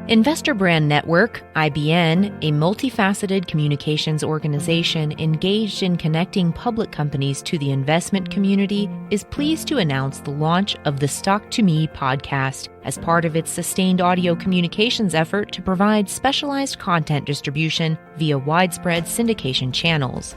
Investor Brand Network, IBN, a multifaceted communications organization engaged in connecting public companies to the investment community, is pleased to announce the launch of the Stock2Me podcast as part of its sustained audio communications effort to provide specialized content distribution via widespread syndication channels.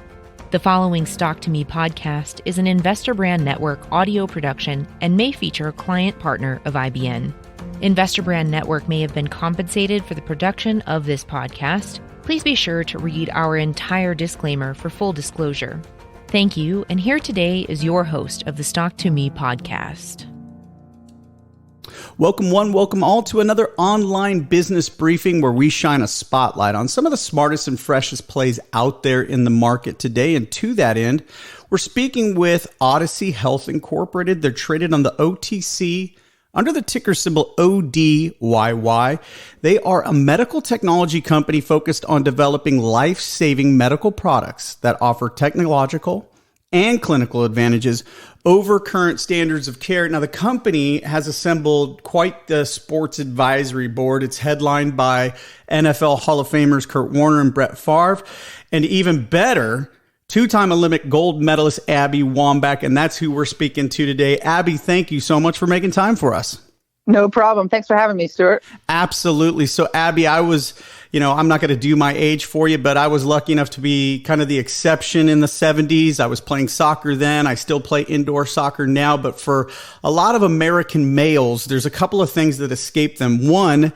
The following Stock2Me podcast is an Investor Brand Network audio production and may feature a client partner of IBN. Investor Brand Network may have been compensated for the production of this podcast. Please be sure to read our entire disclaimer for full disclosure. Thank you, and here today is your host of the Stock2Me podcast. Welcome one, welcome all to another online business briefing where we shine a spotlight on some of the smartest and freshest plays out there in the market today. And to that end, we're speaking with Odyssey Health Incorporated. They're traded on the OTC under the ticker symbol ODYY. They are a medical technology company focused on developing life-saving medical products that offer technological and clinical advantages over current standards of care. Now, the company has assembled quite the sports advisory board. It's headlined by NFL Hall of Famers Kurt Warner and Brett Favre, and even better, two-time Olympic gold medalist Abby Wambach, and that's who we're speaking to today. Abby, thank you so much for making time for us. No problem. Thanks for having me, Stuart. Absolutely. So, Abby, I'm not going to do my age for you, but I was lucky enough to be kind of the exception in the 70s. I was playing soccer then. I still play indoor soccer now. But for a lot of American males, there's a couple of things that escape them. One,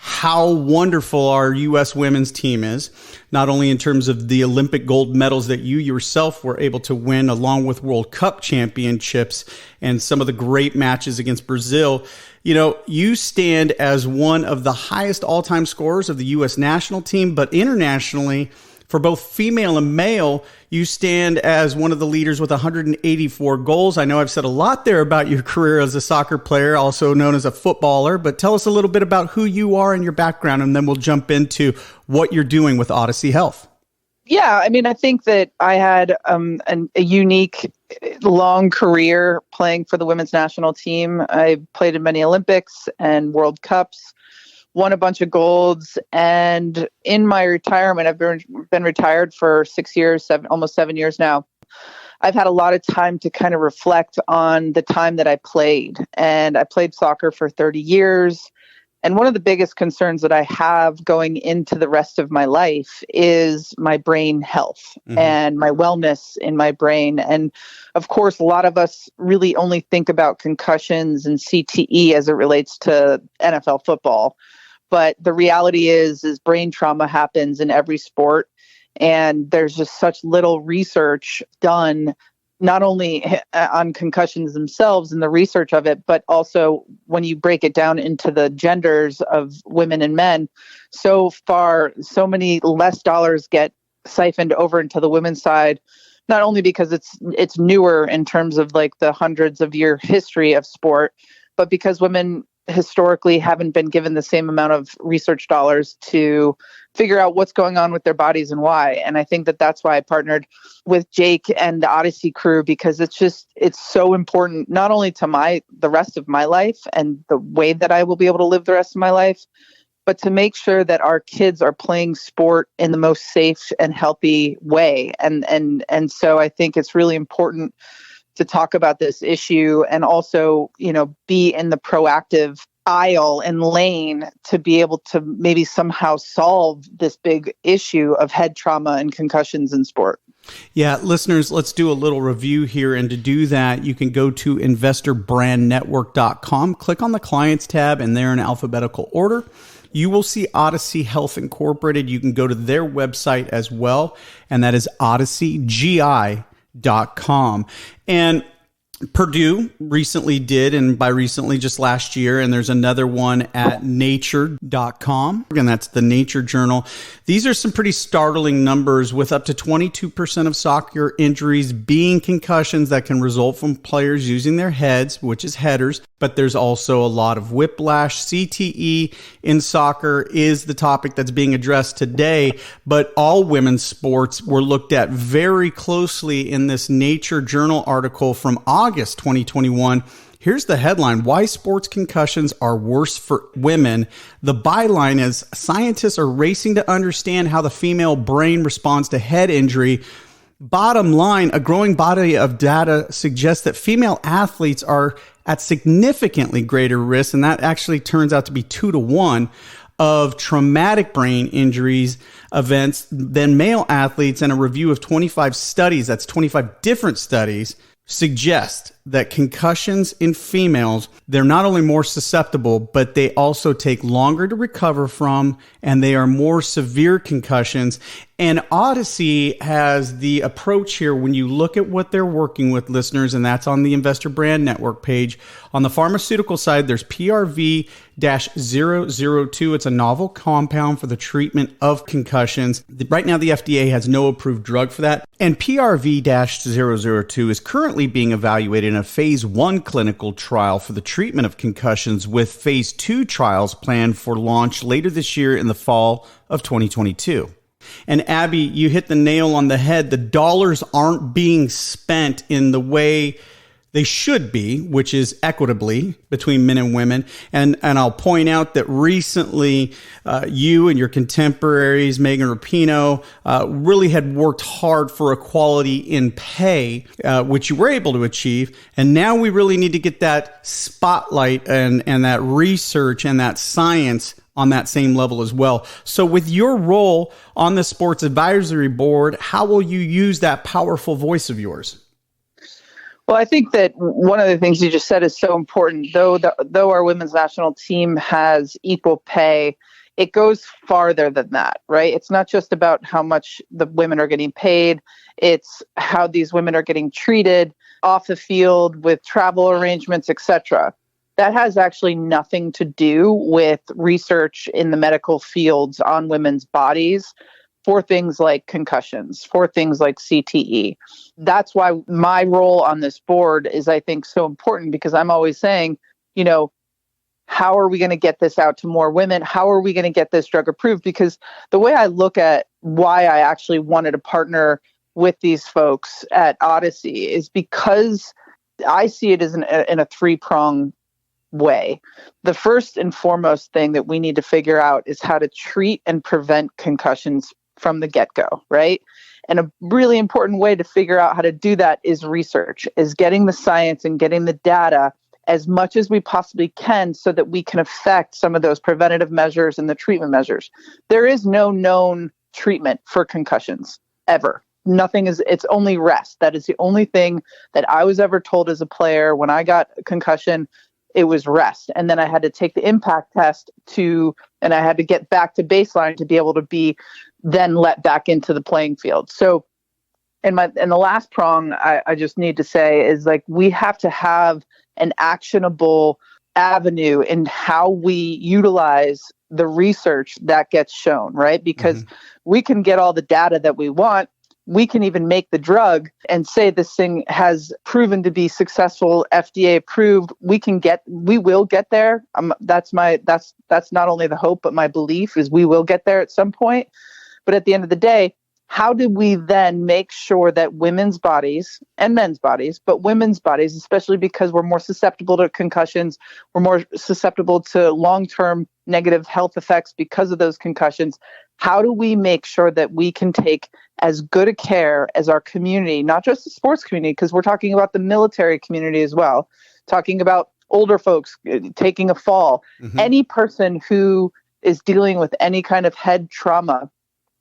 how wonderful our U.S. women's team is, not only in terms of the Olympic gold medals that you yourself were able to win, along with World Cup championships and some of the great matches against Brazil. You know, you stand as one of the highest all-time scorers of the U.S. national team, but internationally, for both female and male, you stand as one of the leaders with 184 goals. I know I've said a lot there about your career as a soccer player, also known as a footballer, but tell us a little bit about who you are and your background, and then we'll jump into what you're doing with Odyssey Health. Yeah, I mean, I think that I had a unique, long career playing for the women's national team. I played in many Olympics and World Cups, won a bunch of golds, and in my retirement, I've been retired for 6 years, almost 7 years now. I've had a lot of time to kind of reflect on the time that I played, and I played soccer for 30 years. And one of the biggest concerns that I have going into the rest of my life is my brain health and my wellness in my brain. And of course, a lot of us really only think about concussions and CTE as it relates to NFL football. But the reality is brain trauma happens in every sport. And there's just such little research done, not only on concussions themselves and the research of it, but also when you break it down into the genders of women and men. So far, so many less dollars get siphoned over into the women's side, not only because it's newer in terms of like the hundreds of year history of sport, but because women historically haven't been given the same amount of research dollars to figure out what's going on with their bodies and why. And I think that that's why I partnered with Jake and the Odyssey crew, because it's so important, not only to the rest of my life and the way that I will be able to live the rest of my life, but to make sure that our kids are playing sport in the most safe and healthy way. And so I think it's really important to talk about this issue and also, be in the proactive aisle and lane to be able to maybe somehow solve this big issue of head trauma and concussions in sport. Yeah, listeners, let's do a little review here. And to do that, you can go to investorbrandnetwork.com, click on the clients tab, and there in alphabetical order, you will see Odyssey Health Incorporated. You can go to their website as well, and that is odysseygi.com. And Purdue recently did, and by recently, just last year, and there's another one at nature.com, and that's the Nature Journal. These are some pretty startling numbers, with up to 22% of soccer injuries being concussions that can result from players using their heads, which is headers. But there's also a lot of whiplash. CTE in soccer is the topic that's being addressed today, but all women's sports were looked at very closely in this Nature Journal article from August 2021. Here's the headline: Why sports concussions are worse for women. The byline is: scientists are racing to understand how the female brain responds to head injury. Bottom line, a growing body of data suggests that female athletes are at significantly greater risk, and that actually turns out to be 2-to-1, of traumatic brain injuries events than male athletes. And a review of 25 studies, that's 25 different studies, suggest that concussions in females, they're not only more susceptible, but they also take longer to recover from, and they are more severe concussions. And Odyssey has the approach here when you look at what they're working with, listeners, and that's on the Investor Brand Network page. On the pharmaceutical side, there's PRV-002. It's a novel compound for the treatment of concussions. Right now, the FDA has no approved drug for that. And PRV-002 is currently being evaluated in a phase 1 clinical trial for the treatment of concussions, with phase 2 trials planned for launch later this year in the fall of 2022. And Abby, you hit the nail on the head. The dollars aren't being spent in the way they should be, which is equitably between men and women. And I'll point out that recently you and your contemporaries, Megan Rapinoe, really had worked hard for equality in pay, which you were able to achieve. And now we really need to get that spotlight and that research and that science on that same level as well. So with your role on the Sports Advisory Board, how will you use that powerful voice of yours? Well, I think that one of the things you just said is so important. Though our women's national team has equal pay, it goes farther than that, right? It's not just about how much the women are getting paid. It's how these women are getting treated off the field with travel arrangements, etc. That has actually nothing to do with research in the medical fields on women's bodies for things like concussions, for things like CTE. That's why my role on this board is, I think, so important, because I'm always saying, how are we going to get this out to more women? How are we going to get this drug approved? Because the way I look at why I actually wanted to partner with these folks at Odyssey is because I see it as in a three-prong way. The first and foremost thing that we need to figure out is how to treat and prevent concussions from the get-go, right? And a really important way to figure out how to do that is research, is getting the science and getting the data as much as we possibly can so that we can affect some of those preventative measures and the treatment measures. There is no known treatment for concussions ever. It's only rest. That is the only thing that I was ever told as a player. When I got a concussion, it was rest. And then I had to take the impact test and I had to get back to baseline to be able to be then let back into the playing field. So, and the last prong I just need to say is, like, we have to have an actionable avenue in how we utilize the research that gets shown, right? Because we can get all the data that we want. We can even make the drug and say this thing has proven to be successful, FDA approved. We will get there. That's not only the hope, but my belief is we will get there at some point. But at the end of the day, how do we then make sure that women's bodies and men's bodies, but women's bodies, especially because we're more susceptible to concussions, we're more susceptible to long-term negative health effects because of those concussions, how do we make sure that we can take as good a care as our community, not just the sports community, because we're talking about the military community as well, talking about older folks taking a fall. Any person who is dealing with any kind of head trauma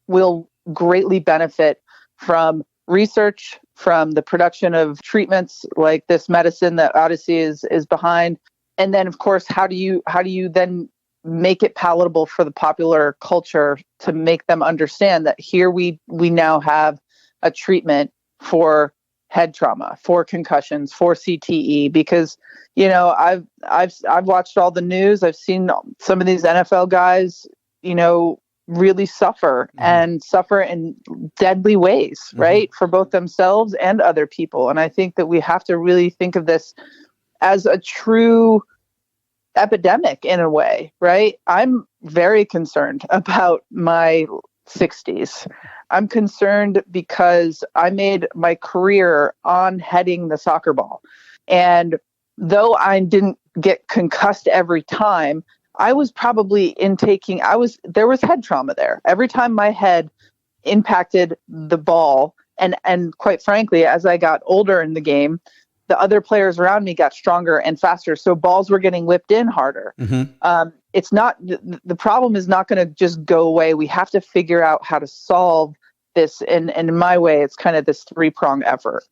will greatly benefit from research, from the production of treatments like this medicine that Odyssey is behind. And then, of course, how do you then make it palatable for the popular culture to make them understand that here we now have a treatment for head trauma, for concussions, for CTE? Because, I've watched all the news. I've seen some of these NFL guys, really suffer and suffer in deadly ways, right? For both themselves and other people. And I think that we have to really think of this as a true epidemic in a way, right? I'm very concerned about my 60s. I'm concerned because I made my career on heading the soccer ball. And though I didn't get concussed every time, I was probably there was head trauma there. Every time my head impacted the ball, and quite frankly, as I got older in the game, the other players around me got stronger and faster. So balls were getting whipped in harder. It's not, the problem is not going to just go away. We have to figure out how to solve this. And in my way, it's kind of this 3-pronged effort.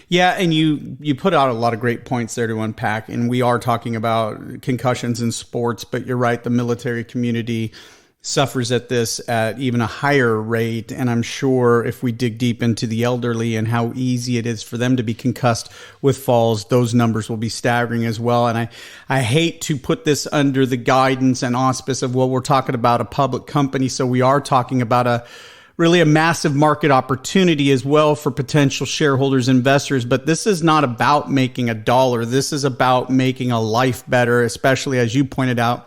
Yeah, and you put out a lot of great points there to unpack, and we are talking about concussions in sports, but you're right, the military community suffers at this at even a higher rate, and I'm sure if we dig deep into the elderly and how easy it is for them to be concussed with falls, those numbers will be staggering as well. And I hate to put this under the guidance and auspice of, well, we're talking about a public company, so we are talking about really a massive market opportunity as well for potential shareholders, investors. But this is not about making a dollar. This is about making a life better, especially as you pointed out,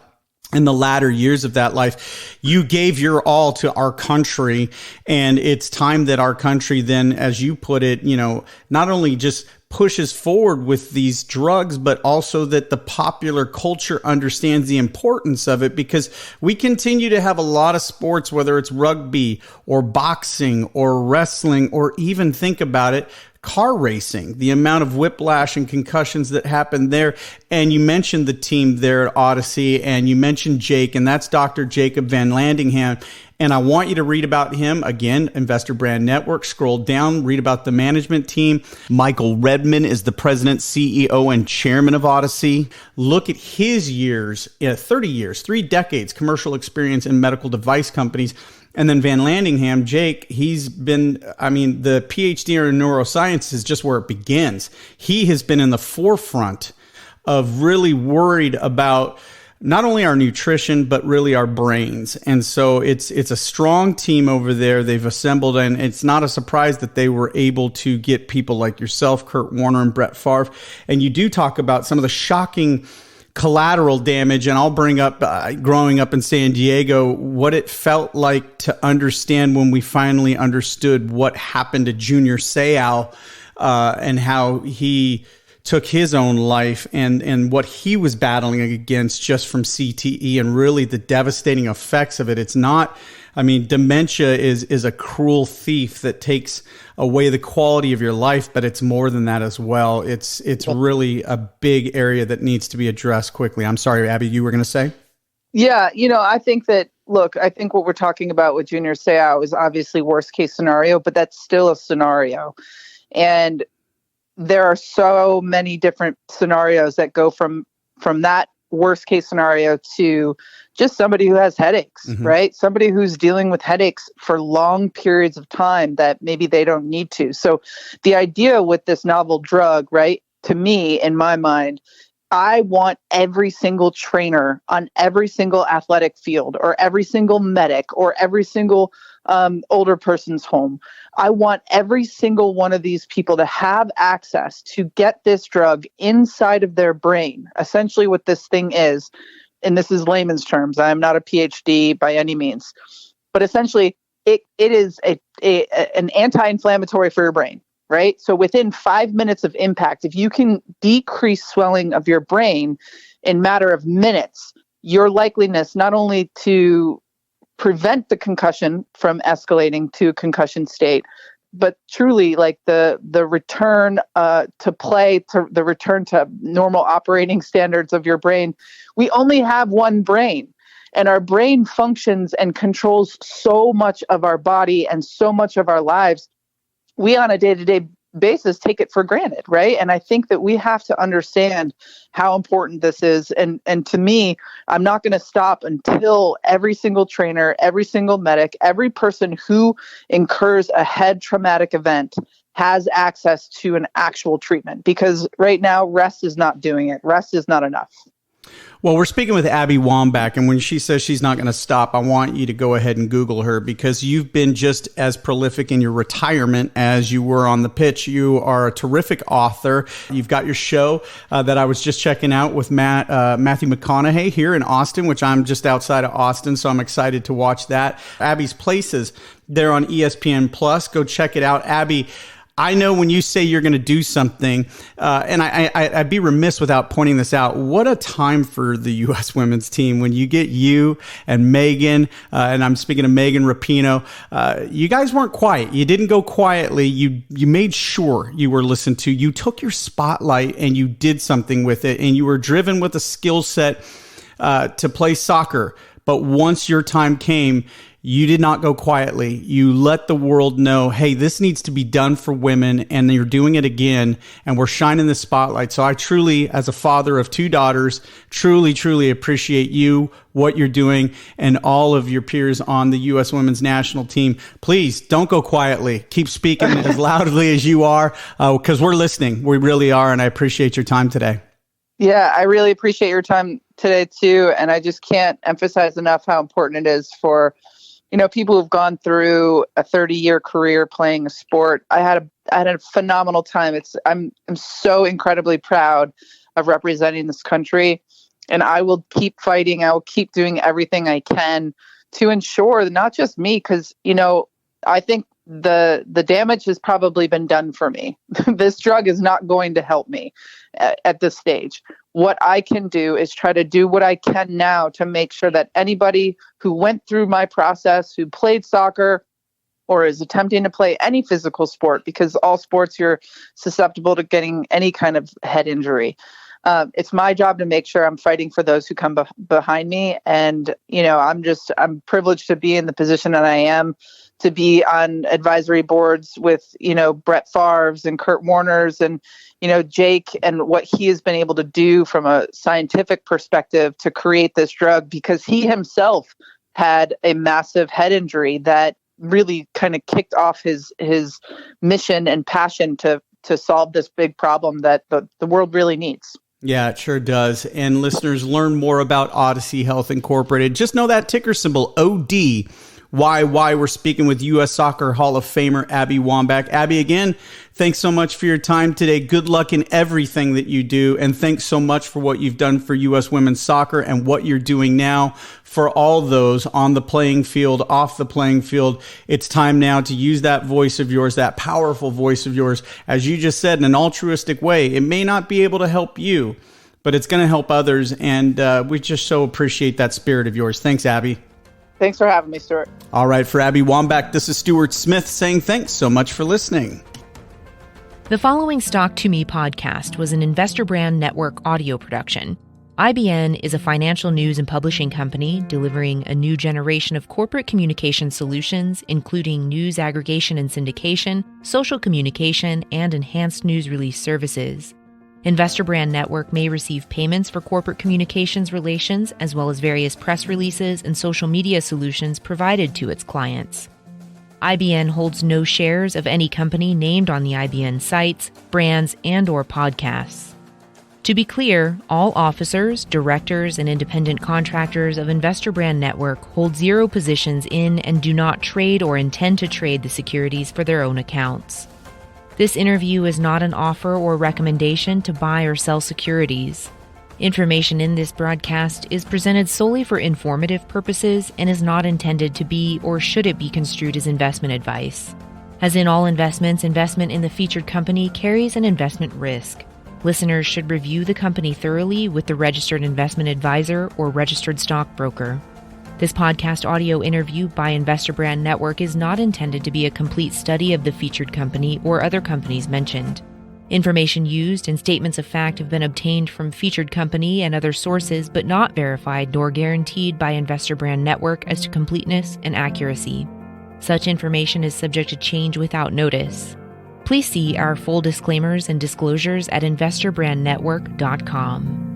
in the latter years of that life. You gave your all to our country, and it's time that our country then, as you put it, not only just pushes forward with these drugs, but also that the popular culture understands the importance of it, because we continue to have a lot of sports, whether it's rugby or boxing or wrestling, or even, think about it, car racing, the amount of whiplash and concussions that happen there. And you mentioned the team there at Odyssey, and you mentioned Jake, and that's Dr. Jacob Van Landingham. And I want you to read about him. Again, Investor Brand Network. Scroll down, read about the management team. Michael Redman is the president, CEO, and chairman of Odyssey. Look at his years, 30 years, 3 decades, commercial experience in medical device companies. And then Van Landingham, Jake, he's been, the PhD in neuroscience is just where it begins. He has been in the forefront of really worried about not only our nutrition, but really our brains. And so it's a strong team over there they've assembled, and it's not a surprise that they were able to get people like yourself, Kurt Warner, and Brett Favre. And you do talk about some of the shocking collateral damage, and I'll bring up growing up in San Diego, what it felt like to understand when we finally understood what happened to Junior Seau, and how he took his own life, and what he was battling against just from CTE, and really the devastating effects of it. It's not, dementia is a cruel thief that takes away the quality of your life, but it's more than that as well. It's really a big area that needs to be addressed quickly. I'm sorry, Abby, you were going to say? Yeah, I think what we're talking about with Junior Seau is obviously worst case scenario, but that's still a scenario. And there are so many different scenarios that go from that worst case scenario to just somebody who has headaches, right? Somebody who's dealing with headaches for long periods of time that maybe they don't need to. So the idea with this novel drug, right, to me, in my mind, I want every single trainer on every single athletic field, or every single medic, or every single older person's home. I want every single one of these people to have access to get this drug inside of their brain. Essentially what this thing is, and this is layman's terms, I'm not a PhD by any means, but essentially it is an anti-inflammatory for your brain, right? So within 5 minutes of impact, if you can decrease swelling of your brain in a matter of minutes, your likeliness not only to prevent the concussion from escalating to a concussion state, but truly like the return to play, to the return to normal operating standards of your brain. We only have one brain, and our brain functions and controls so much of our body and so much of our lives. We on a day-to-day basis take it for granted, right? And I think that we have to understand how important this is. And to me, I'm not going to stop until every single trainer, every single medic, every person who incurs a head traumatic event has access to an actual treatment. Because right now, rest is not doing it. Rest is not enough. Well, we're speaking with Abby Wambach, and when she says she's not going to stop, I want you to go ahead and Google her, because you've been just as prolific in your retirement as you were on the pitch. You are a terrific author. You've got your show that I was just checking out with Matthew McConaughey here in Austin, which I'm just outside of Austin, so I'm excited to watch that. Abby's Places, they're on ESPN Plus. Go check it out. Abby, I know when you say you're going to do something, and I'd be remiss without pointing this out. What a time for the U.S. women's team when you get you and Megan, and I'm speaking of Megan Rapinoe. You guys weren't quiet. You didn't go quietly. You made sure you were listened to. You took your spotlight and you did something with it, and you were driven with a skill set to play soccer. But once your time came, you did not go quietly. You let the world know, hey, this needs to be done for women, and you're doing it again, and we're shining the spotlight. So I truly, as a father of 2 daughters, truly appreciate you, what you're doing, and all of your peers on the U.S. women's national team. Please don't go quietly. Keep speaking as loudly as you are, because we're listening. We really are, and I appreciate your time today. Yeah, I really appreciate your time today, too. And I just can't emphasize enough how important it is for people who've gone through a 30-year career playing a sport. I had a phenomenal time. I'm so incredibly proud of representing this country, and I will keep fighting. I will keep doing everything I can to ensure that not just me, because I think the damage has probably been done for me. This drug is not going to help me at this stage. What I can do is try to do what I can now to make sure that anybody who went through my process, who played soccer or is attempting to play any physical sport, because all sports you're susceptible to getting any kind of head injury. It's my job to make sure I'm fighting for those who come behind me. And, I'm privileged to be in the position that I am, to be on advisory boards with, Brett Favre's and Kurt Warner's and, Jake, and what he has been able to do from a scientific perspective to create this drug, because he himself had a massive head injury that really kind of kicked off his mission and passion to solve this big problem that the world really needs. Yeah, it sure does. And listeners, learn more about Odyssey Health Incorporated. Just know that ticker symbol, ODYY. We're speaking with U.S. Soccer Hall of Famer Abby Wambach. Abby, again, thanks so much for your time today. Good luck in everything that you do. And thanks so much for what you've done for U.S. women's soccer and what you're doing now for all those on the playing field, off the playing field. It's time now to use that voice of yours, that powerful voice of yours, as you just said, in an altruistic way. It may not be able to help you, but it's going to help others. And we just so appreciate that spirit of yours. Thanks, Abby. Thanks for having me, Stuart. All right, for Abby Wambach, this is Stuart Smith saying thanks so much for listening. The following Stock2Me podcast was an Investor Brand Network audio production. IBN is a financial news and publishing company delivering a new generation of corporate communication solutions, including news aggregation and syndication, social communication, and enhanced news release services. Investor Brand Network may receive payments for corporate communications relations, as well as various press releases and social media solutions provided to its clients. IBN holds no shares of any company named on the IBN sites, brands, and/or podcasts. To be clear, all officers, directors, and independent contractors of Investor Brand Network hold 0 positions in and do not trade or intend to trade the securities for their own accounts. This interview is not an offer or recommendation to buy or sell securities. Information in this broadcast is presented solely for informative purposes and is not intended to be or should it be construed as investment advice. As in all investments, investment in the featured company carries an investment risk. Listeners should review the company thoroughly with the registered investment advisor or registered stockbroker. This podcast audio interview by Investor Brand Network is not intended to be a complete study of the featured company or other companies mentioned. Information used and statements of fact have been obtained from featured company and other sources, but not verified nor guaranteed by Investor Brand Network as to completeness and accuracy. Such information is subject to change without notice. Please see our full disclaimers and disclosures at investorbrandnetwork.com.